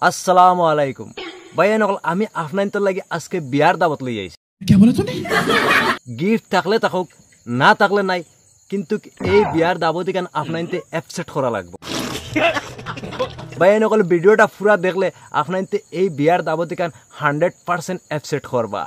अस्सलाम वालेकुम भाई नकल आमी आफ्नाइन तो लगी आज के बियार दावत लई आइছি क्या बोला तूने गिफ्ट থাকলে থাকুক না থাকলে নাই কিন্তু এই বিয়ার দাবতে কান আপনাইতে অ্যাপসেট করা লাগবে ভাই নকল ভিডিওটা পুরা দেখলে আপনাইতে এই বিয়ার দাবতে কান 100% অ্যাপসেট করবা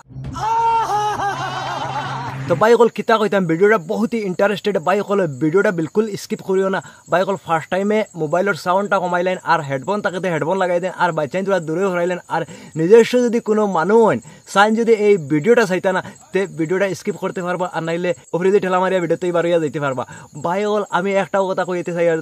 तो भाई कल किता कहता वीडियोटा बहुत ही इंटरेस्टेड भाई कल वीडियोटा बिल्कुल स्किप करियो ना भाई कल फार्स्ट टाइम मोबाइल साउंडटा कमाइलें और हेडफोन थाकते हेडफोन लगाई दें और बाचाइन थोड़ा दूरे हराइलें और निजस्व यदि कोनो मानुह हन साइन यदि এই ভিডিওটা চাইতা না তে ভিডিওটা স্কিপ করতে পারবা আর নাইলে উপরে দিয়ে ঠেলা মারিয়া ভিডিওতেই বারইয়া যাইতে পারবা ভাই কল আমি একটা কথা কইতে চাই আর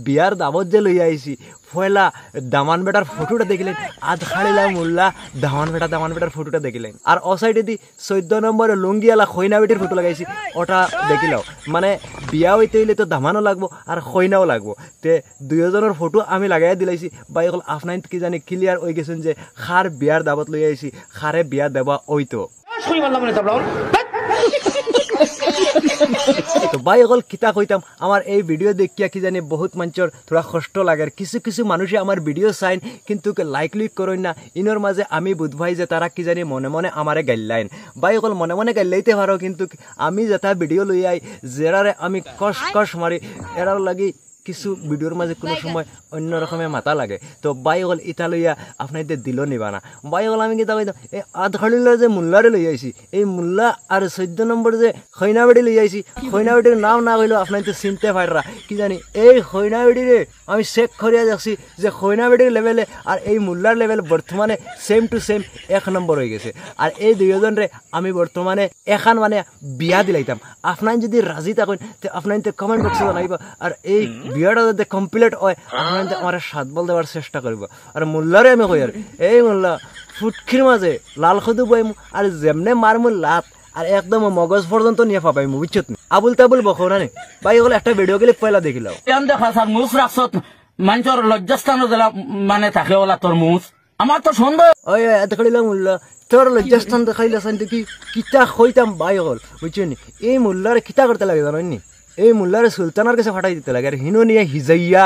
বিয়ার দাবত যে লই আইছি পয়লা দামান বেটার ফটোটা দেখিলেন আধ খাড়িলা মুল্লা দামান বেটার ফটোটা দেখিলেন আর ও সাইডে দি 14 নম্বর লুঙ্গিয়ালা খইনা বেটির ফটো লাগাইছি ওটা দেখিলাও মানে বিয়া হইতে হইলে তো দামানও লাগবো আর খইনাও লাগবো তে দুইজনের ফটো আমি লাগাই দিলাইছি ভাই কল আপনাইত কি জানি ক্লিয়ার হই গেছেন যে খার বিয়ার দাবত লই আইছি খারে বিয়া দেবা ওইতো तो भाई अगल किता कइताम आमार এই ভিডিও দেখিয়া কি জানি বহুত মঞ্চর थोड़ा কষ্ট লাগে কিছু কিছু মানুষে আমার ভিডিও চাইন কিন্তু লাইক লিক করই না ইনর মাঝে আমি বুঝভাই যে তারা কি জানি মনে মনে আমারে গাইলাইন ভাই অকল মনে মনে গাইলাইতে পারো কিন্তু আমি যেটা ভিডিও লই আই জেরারে আমি কষ মারি এরার লাগি কিছু ভিডিওর মাঝে কোনো সময় অন্য রকমের মাথা লাগে তো ভাই অকল ইটা লইয়া আপনাদের দিল নিবা না ভাই অকল আমি কিতা কইতাম এই আধখাড়িলা যে মুল্লারে লই আইছি এই মুল্লা আর 14 নম্বর যে খইনাবেড়ি লই আইছি খইনাবেড়ির নাম না কইলো আপনাদের চিনতে পাররা কি জানি এই খইনাবেড়ি রে আমি চেক করিয়া দেখছি যে খইনাবেড়ির লেভেলে আর এই মুল্লার লেভেল বর্তমানে সেম টু সেম এক নম্বর হয়ে গেছে আর এই দুইজন রে আমি বর্তমানে এখন মানে বিয়া দিলাইতাম আপনারা যদি রাজি থাকেন তো আপনাদের কমেন্ট বক্সে জানাইবা আর এই বিয়াটা যদি কমপ্লিট হয় আপনাদের আমার সাত বল দেওয়ার চেষ্টা করব আর মুল্লারে আমি কই আর এই মুল্লা ফুটখির মাঝে লাল খদু বইম আর যেমনে মারমু লাত আর একদম মগজ পর্যন্ত নিয়ে পাবাইমু বুঝছত আবুল তাবুল বকো না ভাই ওগুলো একটা ভিডিও ক্লিপ পয়লা দেখিলাও এম দেখা স্যার মুস রাখছত মানুষের লজ্জাস্থান দিলা মানে থাকে ওলা তোর মুস আমার তো সন্দেহ ওই দেখলিলাম মুল্লা তোর লজ্জাস্থান দেখাইলা সান দেখি কিতা কইতাম ভাই ওগুল বুঝছনি এই মুল্লারে কিতা করতে লাগে জানেননি এই মুল্লারে সুলতানের কাছে ফাটাই দিতে লাগে আর হিনো নিয়ে হিজাইয়া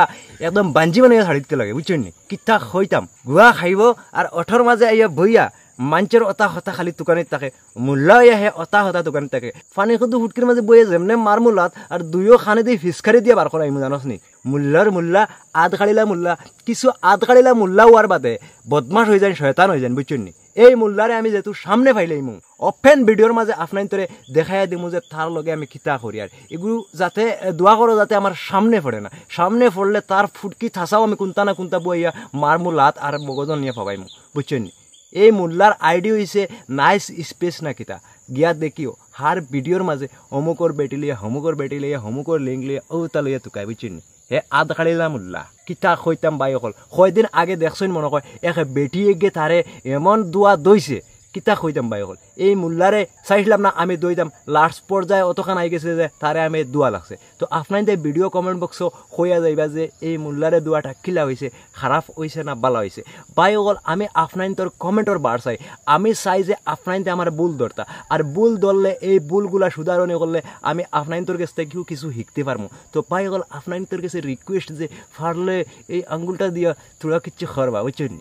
একদম বাঞ্জি বানিয়ে ছাড়ি দিতে লাগে বুঝছনি কিতা কইতাম গুয়া খাইব আর ওঠর মাঝে আইয়া বইয়া মাঞ্চের অতা হতা খালি দোকানে থাকে মুল্লা হে অতা হতা দোকানে থাকে ফানি খুদু হুটকির মাঝে বইয়ে যেমনে মারমুলাত আর দুইও খানে দিয়ে ফিসকারি দিয়ে বার করাইমু জানোস নি মুল্লার মুল্লা আধখাড়িলা মুল্লা কিছু আধখাড়িলা মুল্লা হওয়ার বাদে বদমাশ হয়ে যান শয়তান হয়ে যান বুঝছনি এই মুল্লারে আমি যেহেতু সামনে পাইলাইমু অফেন ভিডিওর মাঝে আপনার তোরে দেখাইয়া দিমু যে তার লগে আমি কিতা করি আর এগুলো যাতে দোয়া করো যাতে আমার সামনে পড়ে না সামনে পড়লে তার ফুটকি থাসাও আমি কোনটা না কোনটা বইয়া মারমু লাত আর মগজন নিয়ে পাবাইমু বুঝছনি এই মুল্লার আইডি হইছে নাইস স্পেস না কিতা গিয়া দেখিও হার ভিডিওর মাঝে অমুকর বেটি লিয়া হমুকর লিঙ্ক লিয়া ওটা লইয়া তুকাই বুঝছনি হে আধখাড়িলা মুল্লা কিতা কইতাম ভাই অকল কয়দিন আগে দেখছেন মনে কয় এক বেটি এগে তারে এমন দোয়া দইছে কিতা কইতাম ভাই অকল এই মুল্লারে চাইছিলাম না আমি দইতাম লাস্ট পর্যায়ে অতখান আই গেছে যে তারে আমি দোয়া লাগছে তো আপনাদের ভিডিও কমেন্ট বক্সও কইয়া যাইবা যে এই মুল্লারে দোয়াটা কিলা হয়েছে খারাপ হয়েছে না ভালো হয়েছে ভাই অকল আমি আপনাদের কমেন্টর বার চাই আমি চাই যে আপনাদের আমার ভুল ধরতা আর ভুল ধরলে এই ভুলগুলা সুধারণী করলে আমি আপনাদের কাছ থেকে কিছু শিখতে পারবো তো ভাই অকল আপনাদের কাছে রিকোয়েস্ট যে পারলে এই আঙ্গুলটা দিয়া তোরা কিচ্ছু করবা বুঝছেন